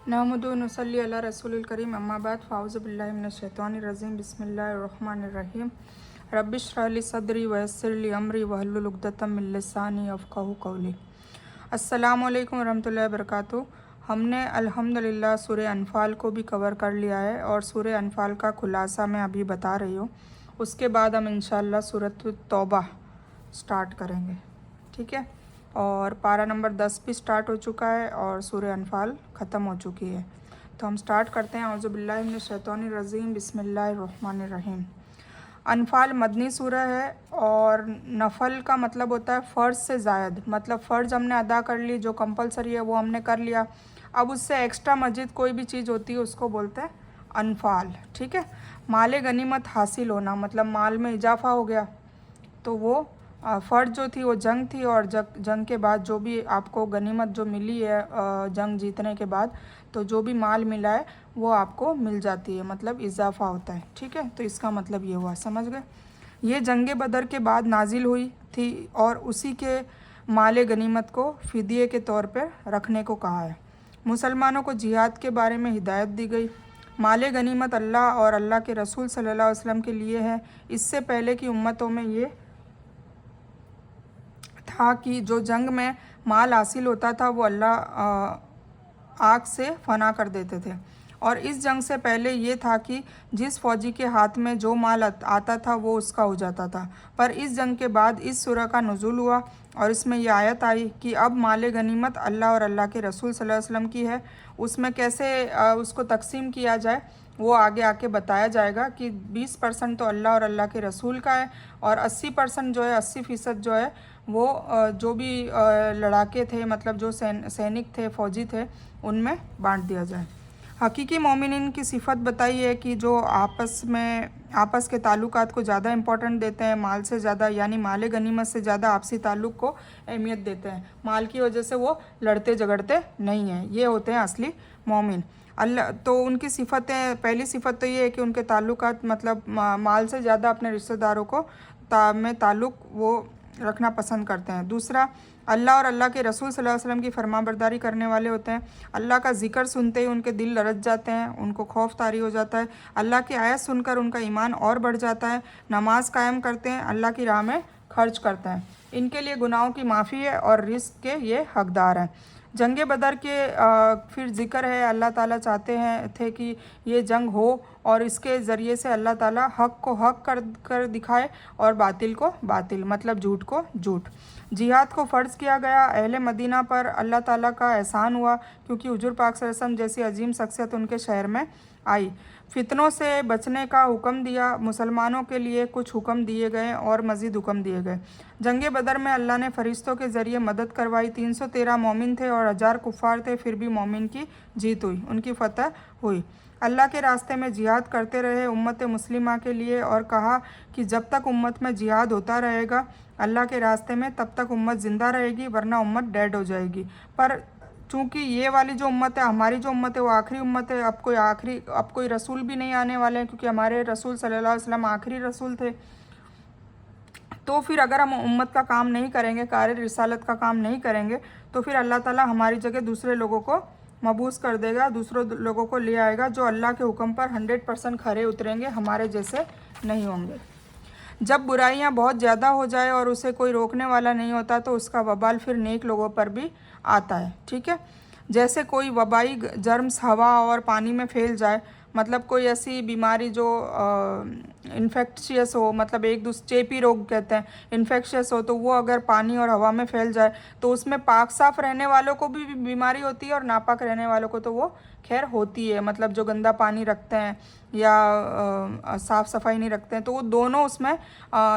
नहमदु नसल्ली अला रसूलिल करीम अम्मा बाद फ़ाउज़ु बिल्लाहि मिनश शैतानिर रजीम बिस्मिल्लाहिर रहमानिर रहीम रब्बिश रह ली सदरी वयस्सिर ली अमरी वहलुल उक़दतम मिन लिसानी यफ़क़हू क़ौली। अस्सलामु अलैकुम वरहमतुल्लाहि वबरकातुहू। हमने अल्हम्दुलिल्लाह सूरह अनफ़ाल को भी कवर कर लिया है और सूरह अनफ़ाल का खुलासा मैं अभी बता रही हूँ। उसके बाद हम इंशाअल्लाह सूरह तौबा स्टार्ट करेंगे, ठीक है। और पारा नंबर 10 भी स्टार्ट हो चुका है और सूरह अनफ़ाल ख़त्म हो चुकी है। तो हम स्टार्ट करते हैं। औज़ु बिल्लाहि मिनश शैतानिर रजीम बिस्मिल्लाहिर रहमानिर रहीम। अनफ़ाल मदनी सूरह है और नफ़ल का मतलब होता है फ़र्ज़ से ज़ायद, मतलब फ़र्ज़ हमने अदा कर ली, जो कंपलसरी है वो हमने कर लिया। अब उससे एक्स्ट्रा मज़ीद कोई भी चीज़ होती है उसको बोलते हैं अनफ़ाल, ठीक है। माल गनीमत हासिल होना, मतलब माल में इजाफ़ा हो गया, तो वो फ़र्ज जो थी वो जंग थी, और जंग के बाद जो भी आपको गनीमत जो मिली है जंग जीतने के बाद, तो जो भी माल मिला है वो आपको मिल जाती है, मतलब इजाफ़ा होता है, ठीक है। तो इसका मतलब ये हुआ, समझ गए। ये जंग बदर के बाद नाजिल हुई थी और उसी के माल गनीमत को फ़िदिये के तौर पर रखने को कहा है। मुसलमानों को जिहाद के बारे में हिदायत दी गई। माल गनीमत अल्लाह और अल्लाह के रसूल सल्लल्लाहु अलैहि वसल्लम के लिए है। इससे पहले की उम्मतों में ये था कि जो जंग में माल हासिल होता था वो अल्लाह आग से फना कर देते थे। और इस जंग से पहले ये था कि जिस फ़ौजी के हाथ में जो माल आता था वो उसका हो जाता था। पर इस जंग के बाद इस सूरह का नुज़ूल हुआ और इसमें यह आयत आई कि अब माल गनीमत अल्लाह और अल्लाह के रसूल सल्लल्लाहु अलैहि वसल्लम की है। उसमें कैसे उसको तकसीम किया जाए वो आगे आके बताया जाएगा कि 20% तो अल्लाह और अल्लाह के रसूल का है और 80% जो है, 80% जो है वो जो भी लड़ाके थे, मतलब जो सैनिक थे, फ़ौजी थे, उनमें बांट दिया जाए। हकीकी मोमिनीन की सिफत बताई है कि जो आपस के ताल्लुकात को ज़्यादा इम्पोर्टेंट देते हैं माल से ज़्यादा, यानी माल गनीमत से ज़्यादा आपसी ताल्लुक़ को अहमियत देते हैं। माल की वजह से वो लड़ते झगड़ते नहीं हैं, ये होते हैं असली मोमिन। अल्लाह तो उनकी सिफतें, पहली सिफत तो ये है कि उनके ताल्लुकात मतलब माल से ज़्यादा अपने रिश्तेदारों को में ताल्लुक़ वो रखना पसंद करते हैं। दूसरा, अल्लाह और अल्लाह के रसूल सल्लल्लाहु अलैहि वसल्लम की फरमाबरदारी करने वाले होते हैं। अल्लाह का ज़िक्र सुनते ही उनके दिल लरज़ जाते हैं, उनको खौफ तारी हो जाता है। अल्लाह की आयत सुनकर उनका ईमान और बढ़ जाता है। नमाज कायम करते हैं, अल्लाह की राह में खर्च करते हैं। इनके लिए गुनाहों की माफ़ी है और रिज़्क़ के ये हकदार हैं। जंग बदर के फिर ज़िक्र है, अल्लाह ताला चाहते थे कि ये जंग हो और इसके ज़रिए से अल्लाह ताला हक़ को हक़ कर दिखाए और बातिल को बातिल, मतलब झूठ को झूठ। जिहाद को फ़र्ज़ किया गया। अहले मदीना पर अल्लाह ताला का एहसान हुआ क्योंकि हुज़ूर पाक सल्लल्लाहु अलैहि वसल्लम जैसी अजीम शख्सियत उनके शहर में आई। फितनों से बचने का हुक्म दिया। मुसलमानों के लिए कुछ हुक्म दिए गए और मज़ीद हुक्म दिए गए। जंग बदर में अल्लाह ने फ़रिश्तों के ज़रिए मदद करवाई। 313 मोमिन थे और 1000 कुफ़ार थे, फिर भी मोमिन की जीत हुई, उनकी फ़तह हुई। अल्लाह के रास्ते में जिहाद करते रहे उम्मत मुस्लिमा के लिए, और कहा कि जब तक उम्मत में जिहाद होता रहेगा अल्लाह के रास्ते में, तब तक उम्मत ज़िंदा रहेगी, वरना उम्मत डेड हो जाएगी। पर चूँकि ये वाली जो उम्मत है, हमारी जो उम्मत है वो आखिरी उम्मत है, अब कोई रसूल भी नहीं आने वाले हैं, क्योंकि हमारे रसूल सल्लल्लाहु अलैहि वसल्लम आखिरी रसूल थे। तो फिर अगर हम उम्मत का काम नहीं करेंगे, कार रिसालत का काम नहीं करेंगे, तो फिर अल्लाह ताला हमारी जगह दूसरे लोगों को मबूस कर देगा, दूसरों लोगों को ले आएगा जो अल्लाह के हुक्म पर 100% खरे उतरेंगे, हमारे जैसे नहीं होंगे। जब बुराइयां बहुत ज़्यादा हो जाए और उसे कोई रोकने वाला नहीं होता, तो उसका वबाल फिर नेक लोगों पर भी आता है, ठीक है। जैसे कोई वबाई जर्म्स हवा और पानी में फैल जाए, मतलब कोई ऐसी बीमारी जो इन्फेक्शियस हो, मतलब एक दूसरे चेपी रोग कहते हैं, इन्फेक्शियस हो, तो वो अगर पानी और हवा में फैल जाए तो उसमें पाक साफ़ रहने वालों को भी बीमारी होती है और नापाक रहने वालों को तो वो खैर होती है, मतलब जो गंदा पानी रखते हैं या साफ़ सफाई नहीं रखते हैं, तो वो दोनों उसमें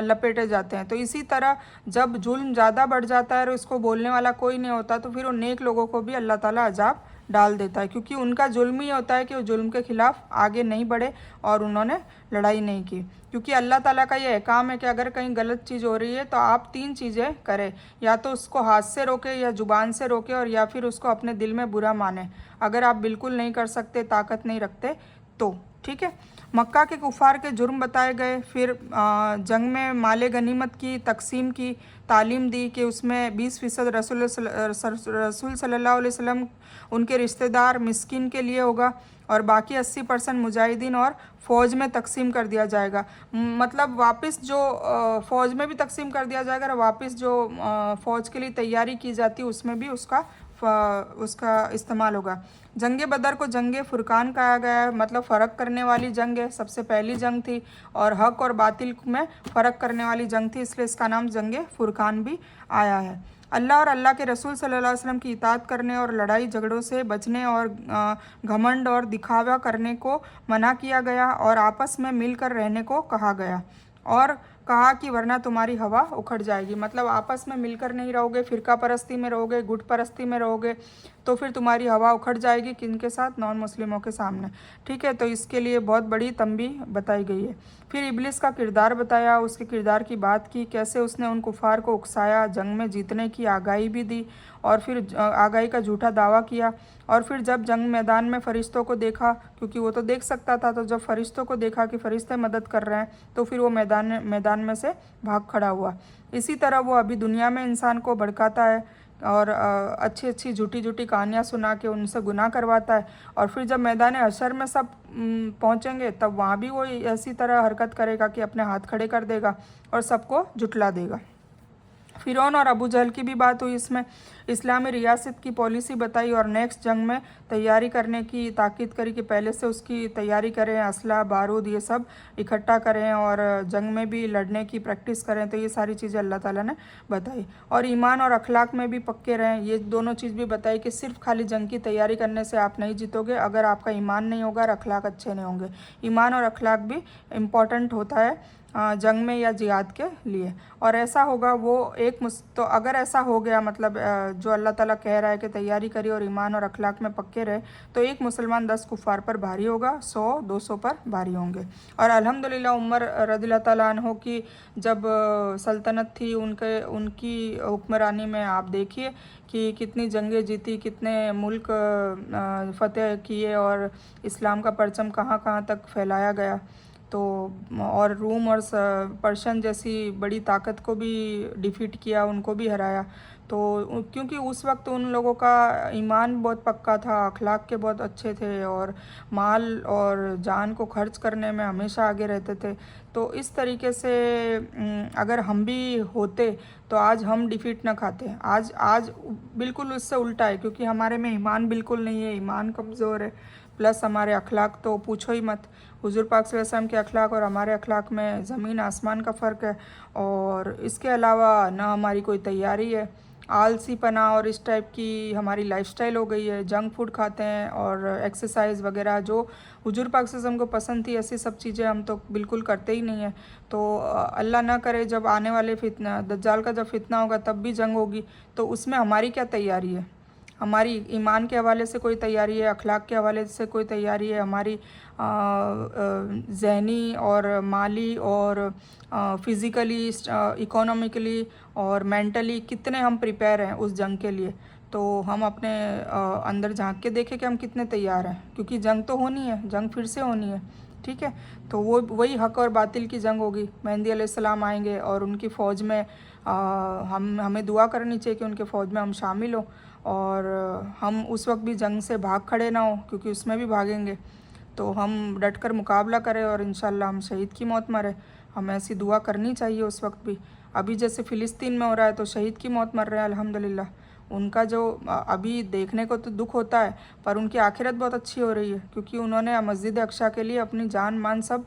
लपेटे जाते हैं। तो इसी तरह जब जुल्म ज़्यादा बढ़ जाता है और उसको बोलने वाला कोई नहीं होता, तो फिर वो नेक लोगों को भी अल्लाह ताला अजाब डाल देता है, क्योंकि उनका जुल्म ही होता है कि वो जुल्म के ख़िलाफ़ आगे नहीं बढ़े और उन्होंने लड़ाई नहीं की। क्योंकि अल्लाह ताला का ये अहकाम है कि अगर कहीं गलत चीज़ हो रही है तो आप 3 चीज़ें करें, या तो उसको हाथ से रोके, या ज़ुबान से रोके, और या फिर उसको अपने दिल में बुरा माने। अगर आप बिल्कुल नहीं कर सकते, ताकत नहीं रखते, तो ठीक है। मक्का के कुफार के जुर्म बताए गए। फिर जंग में माले गनीमत की तकसीम की तालीम दी कि उसमें 20% रसूल सल्लल्लाहु अलैहि वसल्लम उनके रिश्तेदार मिस्किन के लिए होगा और बाकी 80% मुजाहिदीन और फ़ौज में तकसीम कर दिया जाएगा। मतलब वापस जो फ़ौज में भी तकसीम कर दिया जाएगा और वापस जो फ़ौज के लिए तैयारी की जाती है उसमें भी उसका इस्तेमाल होगा। जंग बदर को जंग फुरकान कहा गया है, मतलब फ़र्क करने वाली जंग है, सबसे पहली जंग थी और हक और बातिल में फ़र्क करने वाली जंग थी, इसलिए इसका नाम जंग फुरकान भी आया है। अल्लाह और अल्लाह के रसूल सल्लल्लाहु अलैहि वसल्लम की इताअत करने और लड़ाई झगड़ों से बचने और घमंड और दिखावा करने को मना किया गया और आपस में मिलकर रहने को कहा गया और कहा कि वरना तुम्हारी हवा उखड़ जाएगी। मतलब आपस में मिलकर नहीं रहोगे, फ़िरका परस्ती में रहोगे, गुट परस्ती में रहोगे तो फिर तुम्हारी हवा उखड़ जाएगी। किन के साथ? नॉन मुस्लिमों के सामने। ठीक है, तो इसके लिए बहुत बड़ी तंबीह बताई गई है। फिर इब्लिस का किरदार बताया, उसके किरदार की बात की, कैसे उसने उन कुफार को उकसाया, जंग में जीतने की आगाही भी दी और फिर आगाही का झूठा दावा किया। और फिर जब जंग मैदान में फ़रिश्तों को देखा, क्योंकि वो तो देख सकता था, तो जब फ़रिश्तों को देखा कि फ़रिश्ते मदद कर रहे हैं तो फिर वो मैदान में से भाग खड़ा हुआ। इसी तरह वो अभी दुनिया में इंसान को भड़काता है और अच्छी अच्छी झूठी झूठी कहानियाँ सुना के उनसे गुनाह करवाता है और फिर जब मैदान हशर में सब पहुँचेंगे तब वहाँ भी वो ऐसी तरह हरकत करेगा कि अपने हाथ खड़े कर देगा और सबको जुटला देगा। फ़िरौन और अबू जहल की भी बात हुई इसमें। इस्लामी रियासत की पॉलिसी बताई और नेक्स्ट जंग में तैयारी करने की ताकीद करी कि पहले से उसकी तैयारी करें, असला बारूद ये सब इकट्ठा करें और जंग में भी लड़ने की प्रैक्टिस करें। तो ये सारी चीज़ें अल्लाह ताला ने बताई और ईमान और अखलाक में भी पक्के रहें। ये दोनों चीज़ भी बताई कि सिर्फ खाली जंग की तैयारी करने से आप नहीं जीतोगे अगर आपका ईमान नहीं होगा और अखलाक अच्छे नहीं होंगे। ईमान और अखलाक भी इम्पॉर्टेंट होता है जंग में या जिहाद के लिए। और ऐसा होगा वो तो अगर ऐसा हो गया, मतलब जो अल्लाह ताला कह रहा है कि तैयारी करी और ईमान और अखलाक में पक्के रहे, तो एक मुसलमान 10 कुफ़ार पर भारी होगा, 100-200 पर भारी होंगे। और अल्हम्दुलिल्लाह उमर रज़ियल्लाहु ताला अन्हो की जब सल्तनत थी, उनकी हुक्मरानी में आप देखिए कि कितनी जंगें जीती, कितने मुल्क फ़तेह किए और इस्लाम का परचम कहाँ कहाँ तक फैलाया गया। तो और रूम और पर्शियन जैसी बड़ी ताकत को भी डिफीट किया, उनको भी हराया। तो क्योंकि उस वक्त उन लोगों का ईमान बहुत पक्का था, अखलाक के बहुत अच्छे थे और माल और जान को खर्च करने में हमेशा आगे रहते थे। तो इस तरीके से अगर हम भी होते तो आज हम डिफीट ना खाते। आज बिल्कुल उससे उल्टा है, क्योंकि हमारे में ईमान बिल्कुल नहीं है, ईमान कमज़ोर है, प्लस हमारे अखलाक तो पूछो ही मत। हुज़ूर पाक सल्लल्लाहु अलैहि वसल्लम के अखलाक और हमारे अखलाक में ज़मीन आसमान का फ़र्क है। और इसके अलावा ना हमारी कोई तैयारी है, आलसी पना और इस टाइप की हमारी लाइफस्टाइल हो गई है। जंक फूड खाते हैं और एक्सरसाइज वगैरह जो हुजूर पाक सल्लल्लाहु अलैहि वसल्लम को पसंद थी, ऐसी सब चीज़ें हम तो बिल्कुल करते ही नहीं है। तो अल्लाह ना करे जब आने वाले फितना दज्जाल का जब फितना होगा तब भी जंग होगी, तो उसमें हमारी क्या तैयारी है? हमारी ईमान के हवाले से कोई तैयारी है, अखलाक के हवाले से कोई तैयारी है, हमारी ज़हनी और माली और फ़िज़िकली, इकोनॉमिकली और मेंटली कितने हम प्रिपेयर हैं उस जंग के लिए? तो हम अपने अंदर झांक के देखें कि हम कितने तैयार हैं, क्योंकि जंग तो होनी है, जंग फिर से होनी है। ठीक है, तो वो वही हक़ और बातिल की जंग होगी। मेहदी अलैहिस्सलाम आएंगे और उनकी फ़ौज में हमें दुआ करनी चाहिए कि उनके फ़ौज में हम शामिल हों और हम उस वक्त भी जंग से भाग खड़े ना हो, क्योंकि उसमें भी भागेंगे। तो हम डट कर मुकाबला करें और इंशाल्लाह हम शहीद की मौत मरें। हमें ऐसी दुआ करनी चाहिए उस वक्त भी। अभी जैसे फ़िलिस्तीन में हो रहा है तो शहीद की मौत मर रहे हैं अल्हम्दुलिल्लाह। उनका जो अभी देखने को तो दुख होता है, पर उनकी आखिरत बहुत अच्छी हो रही है, क्योंकि उन्होंने मस्जिद अक्सा के लिए अपनी जान मान सब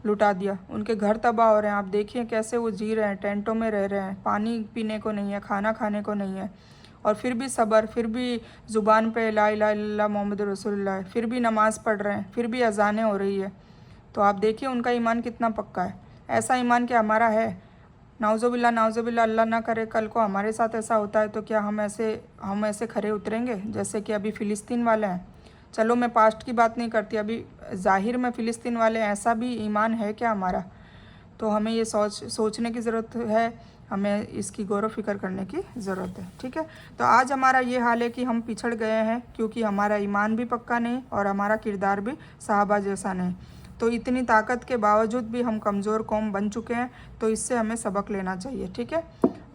लुटा दिया। उनके घर तबाह हो रहे हैं, आप देखिए कैसे वो जी रहे हैं, टेंटों में रह रहे हैं, पानी पीने को नहीं है, खाना खाने को नहीं है, और फिर भी सब्र, फिर भी ज़ुबान पे ला इलाहा इल्लल्लाह मोहम्मद रसूलुल्लाह, फिर भी नमाज़ पढ़ रहे हैं, फिर भी अज़ानें हो रही है। तो आप देखिए उनका ईमान कितना पक्का है। ऐसा ईमान क्या हमारा है? नाउज़ुबिल्लाह, अल्लाह ना करे कल को हमारे साथ ऐसा होता है तो क्या हम ऐसे खरे उतरेंगे जैसे कि अभी फ़िलिस्तीन वाले हैं? चलो मैं पास्ट की बात नहीं करती, अभी ज़ाहिर में फ़िलिस्तीन वाले ऐसा भी ईमान है क्या हमारा? तो हमें ये सोचने की ज़रूरत है, हमें इसकी गौर फ़िक्र करने की ज़रूरत है। ठीक है, तो आज हमारा ये हाल है कि हम पिछड़ गए हैं, क्योंकि हमारा ईमान भी पक्का नहीं और हमारा किरदार भी सहाबा जैसा नहीं। तो इतनी ताकत के बावजूद भी हम कमज़ोर कौम बन चुके हैं, तो इससे हमें सबक लेना चाहिए। ठीक है,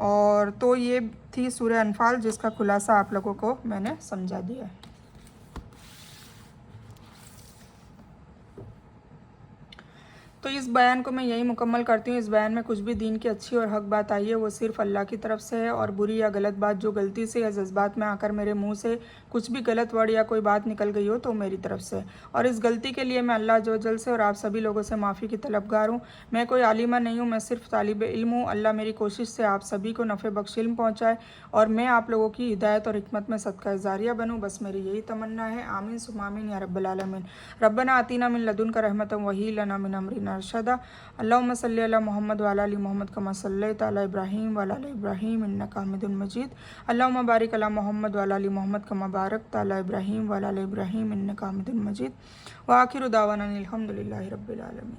और तो ये थी सूरह अनफाल, जिसका खुलासा आप लोगों को मैंने समझा दिया है। तो इस बयान को मैं यही मुकम्मल करती हूँ। इस बयान में कुछ भी दीन की अच्छी और हक बात आई है वो सिर्फ अल्लाह की तरफ से है, और बुरी या गलत बात जो गलती से या जज्बात में आकर मेरे मुंह से कुछ भी गलत वर्ड या कोई बात निकल गई हो तो मेरी तरफ से, और इस गलती के लिए मैं अल्लाह जो जल से और आप सभी लोगों से माफ़ी की तलबगार हूँ। मैं कोई आलिमा नहीं हूँ, मैं सिर्फ तालिब इल्म हूँ। अल्लाह मेरी कोशिश से आप सभी को नफ़े बख्श इल्म पहुँचाए और मैं आप लोगों की हिदायत और हिकमत में सदका जारिया बनूँ। बस मेरी यही तमन्ना है। आमीन सुम्मा आमीन या रब्बल आलमीन। रब्बना आतीना मिन लदुनका रहमतन वही लना मिन अमरिना रशदा। अल्लाहुम्मा सल्ली अला मोहम्मद व अला आलि मोहम्मद कमा सल्लैता अला इब्राहीम व अला आलि इब्राहीम इन्नका हमीदुम मजीद। अल्लाहुम्मा बारिक अला मोहम्मद व अला आलि मोहम्मद कमा बारकता अला इब्राहीम व अला आलि इब्राहीम इन्नका हमीदुम मजीद। व आखिरु दावाना अनिल हम्दुलिल्लाहि रब्बिल आलमीन।